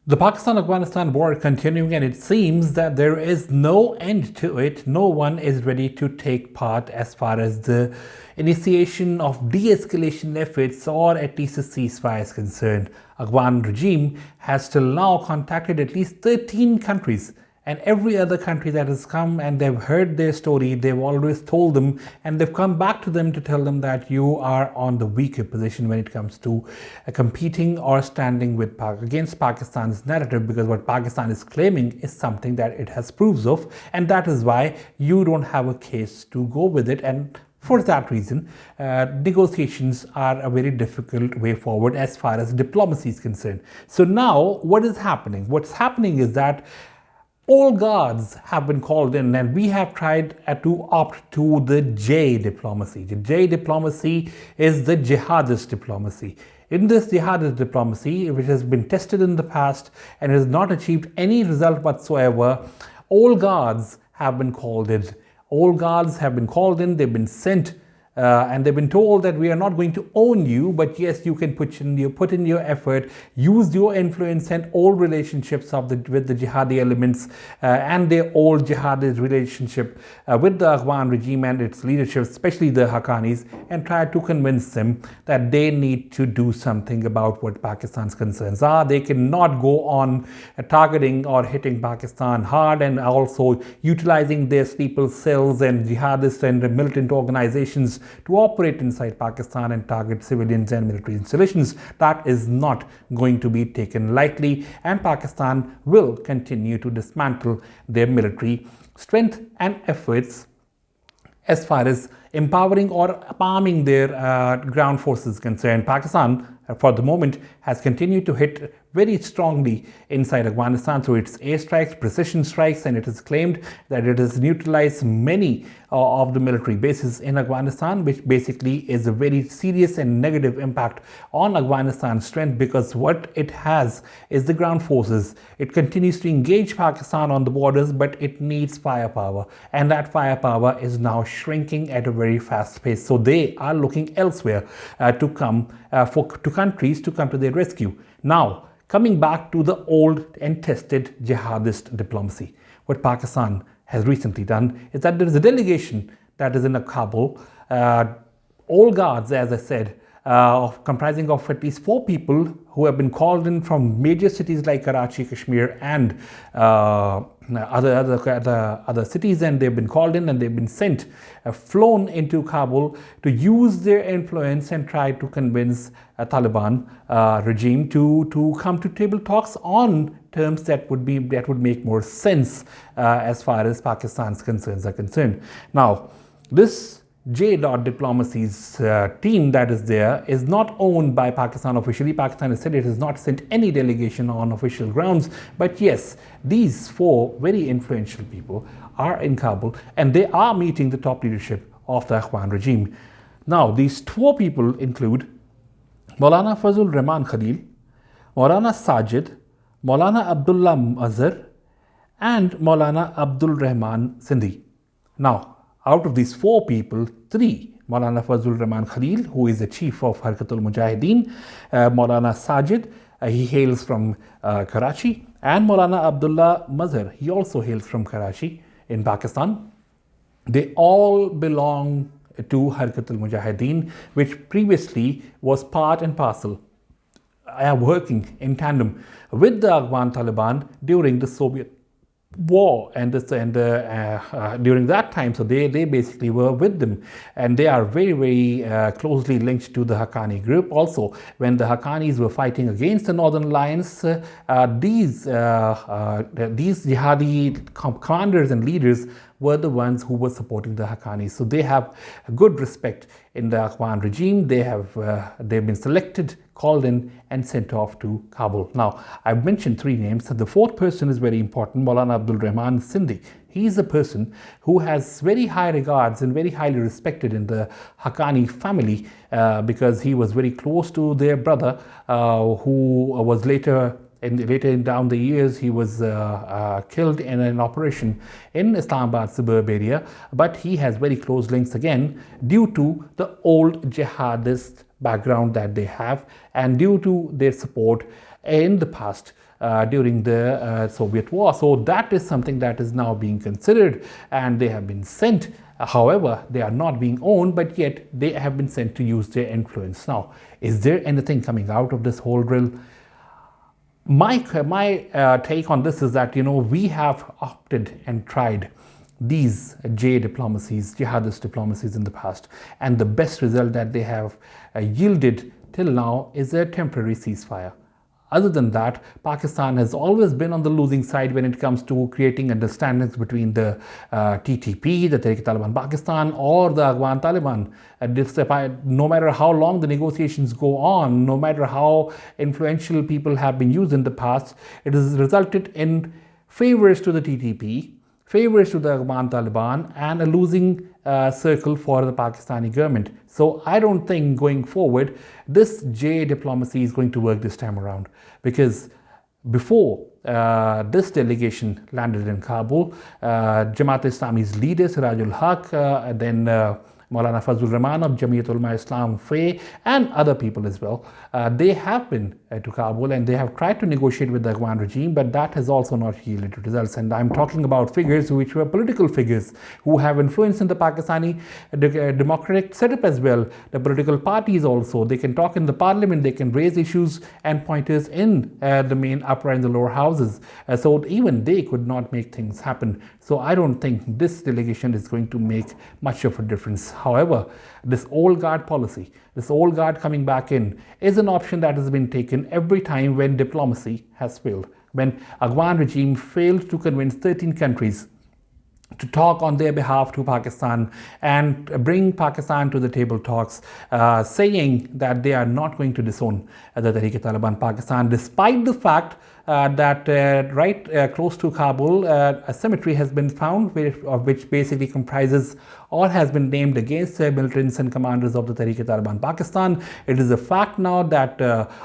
The Pakistan-Afghanistan war continuing, and it seems that there is no end to it. No one is ready to take part as far as the initiation of de-escalation efforts or at least a ceasefire is concerned. Afghan regime has till now contacted at least 13 countries, and every other country that has come and they've heard their story, they've always told them, and they've come back to them to tell them that you are on the weaker position when it comes to competing or standing with against Pakistan's narrative, because what Pakistan is claiming is something that it has proofs of, and that is why you don't have a case to go with it. And for that reason, negotiations are a very difficult way forward as far as diplomacy is concerned. So now what is happening? What's happening is that all guards have been called in, and we have tried to opt to the J diplomacy. The J diplomacy is the jihadist diplomacy. In this jihadist diplomacy, which has been tested in the past and has not achieved any result whatsoever, all guards have been called in. All guards have been called in, they've been sent, and they've been told that we are not going to own you, but yes, you can put in your effort, use your influence and old relationships with the jihadi elements and their old jihadi relationship with the Afghan regime and its leadership, especially the Haqqanis, and try to convince them that they need to do something about what Pakistan's concerns are. They cannot go on targeting or hitting Pakistan hard and also utilizing their sleeper cells and jihadist and militant organizations to operate inside Pakistan and target civilians and military installations. That is not going to be taken lightly, and Pakistan will continue to dismantle their military strength and efforts as far as empowering or arming their ground forces concerned. Pakistan, for the moment, has continued to hit very strongly inside Afghanistan through its airstrikes, precision strikes, and it has claimed that it has neutralized many of the military bases in Afghanistan, which basically is a very serious and negative impact on Afghanistan's strength, because what it has is the ground forces. It continues to engage Pakistan on the borders, but it needs firepower, and that firepower is now shrinking at a very fast pace. So they are looking elsewhere to countries to come to their rescue. Now, coming back to the old and tested jihadist diplomacy, what Pakistan has recently done is that there is a delegation that is in Kabul, all guards, as I said, comprising of at least 4 people who have been called in from major cities like Karachi, Kashmir, and other cities, and they've been called in and they've been sent, flown into Kabul to use their influence and try to convince Taliban regime to come to table talks on terms that would make more sense as far as Pakistan's concerns are concerned. Now, this J. Diplomacy's team that is there is not owned by Pakistan officially. Pakistan has said it has not sent any delegation on official grounds. But yes, these 4 very influential people are in Kabul, and they are meeting the top leadership of the Afghan regime. Now, these 4 people include Maulana Fazul Rahman Khalil, Maulana Sajid, Maulana Abdullah Mazhar, and Maulana Abdul Rahman Sindhi. Now, out of these 4 people, 3, Maulana Fazul Rahman Khalil, who is the chief of Harkatul Mujahideen, Maulana Sajid, he hails from Karachi, and Maulana Abdullah Mazhar, he also hails from Karachi in Pakistan. They all belong to Harkatul Mujahideen, which previously was part and parcel, working in tandem with the Afghan Taliban during the Soviet war, and during that time, so they basically were with them, and they are very, very closely linked to the Haqqani group. Also, when the Haqqanis were fighting against the Northern Alliance, these jihadi commanders and leaders were the ones who were supporting the Haqqanis. So they have good respect in the Afghan regime. They've been selected, called in, and sent off to Kabul. Now, I've mentioned 3 names. The 4th person is very important, Maulana Abdul Rahman Sindhi. He is a person who has very high regards and very highly respected in the Haqqani family because he was very close to their brother who was later down the years, he was killed in an operation in Islamabad suburb area, but he has very close links again due to the old jihadist background that they have and due to their support in the past during the Soviet war. So that is something that is now being considered, and they have been sent. However, they are not being owned, but yet they have been sent to use their influence. Now, is there anything coming out of this whole drill? My take on this is that, we have opted and tried these jihadist diplomacies in the past, and the best result that they have yielded till now is a temporary ceasefire. Other than that, Pakistan has always been on the losing side when it comes to creating understandings between the TTP, the Tehrik-e-Taliban Pakistan, or the Afghan Taliban. No matter how long the negotiations go on, no matter how influential people have been used in the past, it has resulted in favors to the TTP, favors to the Afghan Taliban, and a losing circle for the Pakistani government. So I don't think going forward this J diplomacy is going to work this time around, because before this delegation landed in Kabul, Jamaat-e-Islami's leader Sirajul Haq, then Maulana Fazlur Rahman of Jamiat Ulama Islam FE, and other people as well, they have been to Kabul and they have tried to negotiate with the Afghan regime, but that has also not yielded results. And I'm talking about figures which were political figures who have influence in the Pakistani democratic setup as well. The political parties also, they can talk in the parliament, they can raise issues and pointers in the main upper and the lower houses. So even they could not make things happen. So I don't think this delegation is going to make much of a difference. However, this old guard policy, this old guard coming back in, is an option that has been taken every time when diplomacy has failed. When Afghan regime failed to convince 13 countries to talk on their behalf to Pakistan and bring Pakistan to the table talks, saying that they are not going to disown the Tehrik-e-Taliban Pakistan, despite the fact that right close to Kabul, a cemetery has been found which basically comprises or has been named against militants and commanders of the Tehrik-e-Taliban Pakistan. It is a fact now that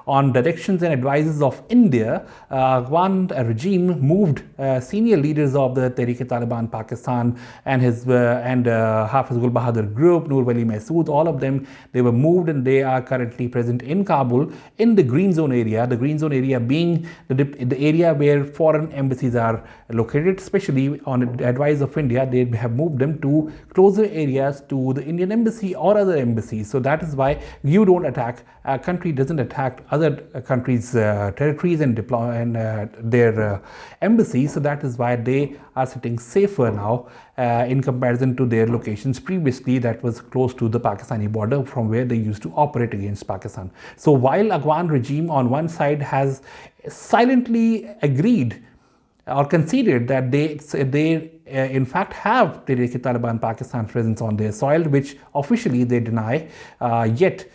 on directions and advices of India, Afghan regime moved senior leaders of the Tehrik-e-Taliban Pakistan and Hafizul Bahadur group, Noor Wali Masood, all of them, they were moved and they are currently present in Kabul in the green zone area. The green zone area being the area where foreign embassies are located, especially on advice of India. They have moved them to closer areas to the Indian embassy or other embassies. So that is why you don't attack, a country doesn't attack other countries' territories and their embassies. So that is why they are sitting safer now in comparison to their locations previously that was close to the Pakistani border from where they used to operate against Pakistan. So while Afghan regime on one side has silently agreed or conceded that they in fact have Tehrik-e-Taliban Pakistan presence on their soil, which officially they deny, yet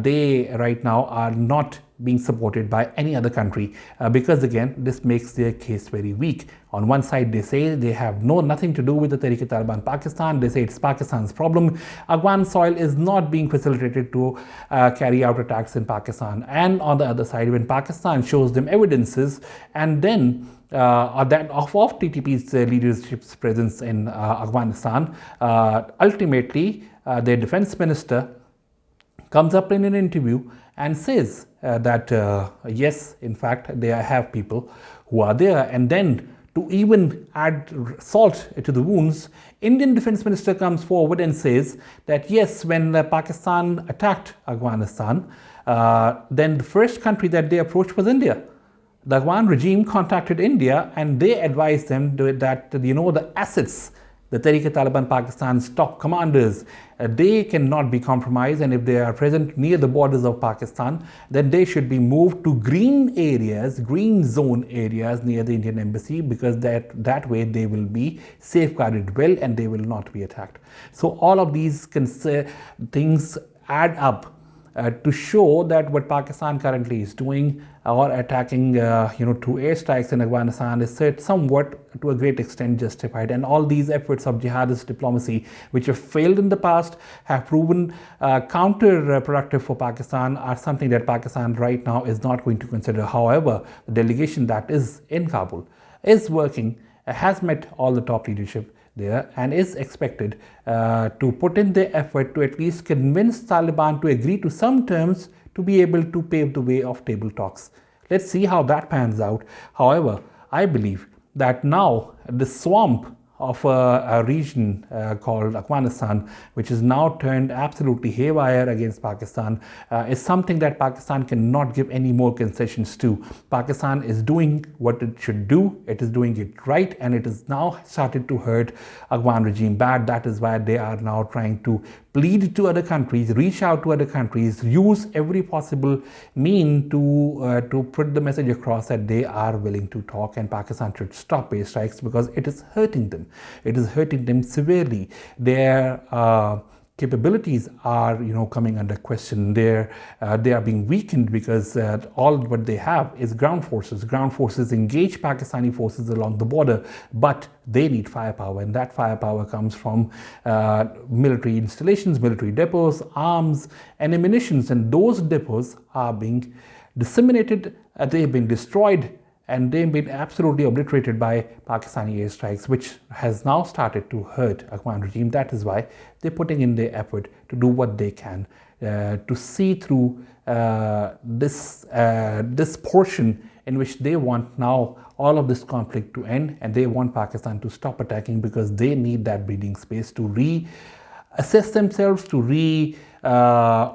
they right now are not being supported by any other country, because again this makes their case very weak. On one side they say they have nothing to do with the Tehrik-e-Taliban Pakistan, they say it's Pakistan's problem. Afghan soil is not being facilitated to carry out attacks in Pakistan, and on the other side when Pakistan shows them evidences and then that of TTP's leadership's presence in Afghanistan, ultimately their defense minister comes up in an interview and says that yes, in fact, they have people who are there. And then to even add salt to the wounds, Indian defense minister comes forward and says that yes, when Pakistan attacked Afghanistan, then the first country that they approached was India. The Afghan regime contacted India and they advised them that the assets, the Tehrik-e-Taliban Pakistan's top commanders, they cannot be compromised, and if they are present near the borders of Pakistan, then they should be moved to green areas, green zone areas near the Indian embassy, because that way they will be safeguarded well and they will not be attacked. So all of these things add up to show that what Pakistan currently is doing or attacking through airstrikes in Afghanistan is somewhat to a great extent justified. And all these efforts of jihadist diplomacy, which have failed in the past, have proven counterproductive for Pakistan, are something that Pakistan right now is not going to consider. However, the delegation that is in Kabul is working, has met all the top leadership there, and is expected to put in their effort to at least convince Taliban to agree to some terms to be able to pave the way of table talks. Let's see how that pans out. However, I believe that now the swamp of a region called Afghanistan, which is now turned absolutely haywire against Pakistan, is something that Pakistan cannot give any more concessions to. Pakistan is doing what it should do. It is doing it right, and it is now started to hurt Afghan regime bad. That is why they are now trying to plead to other countries, reach out to other countries, use every possible mean to put the message across that they are willing to talk, and Pakistan should stop airstrikes because it is hurting them. It is hurting them severely. Their capabilities are, coming under question. They are being weakened because all what they have is ground forces. Ground forces engage Pakistani forces along the border, but they need firepower, and that firepower comes from military installations, military depots, arms, and ammunitions, and those depots are being disseminated. They've been destroyed, and they've been absolutely obliterated by Pakistani airstrikes, which has now started to hurt Afghan regime. That is why they're putting in their effort to do what they can to see through this portion in which they want now all of this conflict to end, and they want Pakistan to stop attacking because they need that breathing space to reassess themselves, to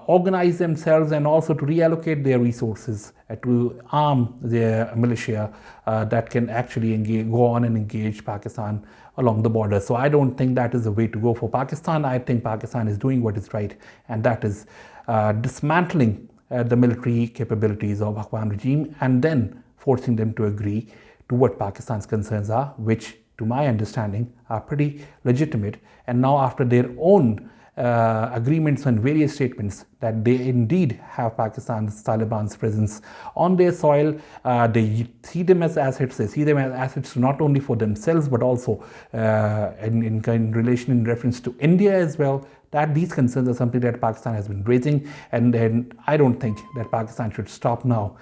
organize themselves, and also to reallocate their resources to arm their militia that can actually go on and engage Pakistan along the border. So I don't think that is the way to go for Pakistan. I think Pakistan is doing what is right, and that is dismantling the military capabilities of Afghan regime and then forcing them to agree to what Pakistan's concerns are, which to my understanding are pretty legitimate. And now after their own agreements and various statements that they indeed have Pakistan's Taliban's presence on their soil, they see them as assets. They see them as assets not only for themselves but also in relation, in reference to India as well. That these concerns are something that Pakistan has been raising, and then I don't think that Pakistan should stop now.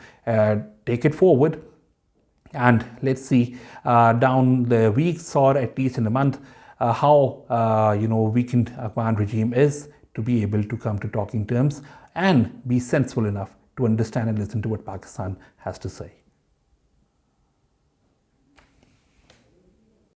Take it forward, and let's see down the weeks or at least in the month how weakened Afghan regime is to be able to come to talking terms and be sensible enough to understand and listen to what Pakistan has to say.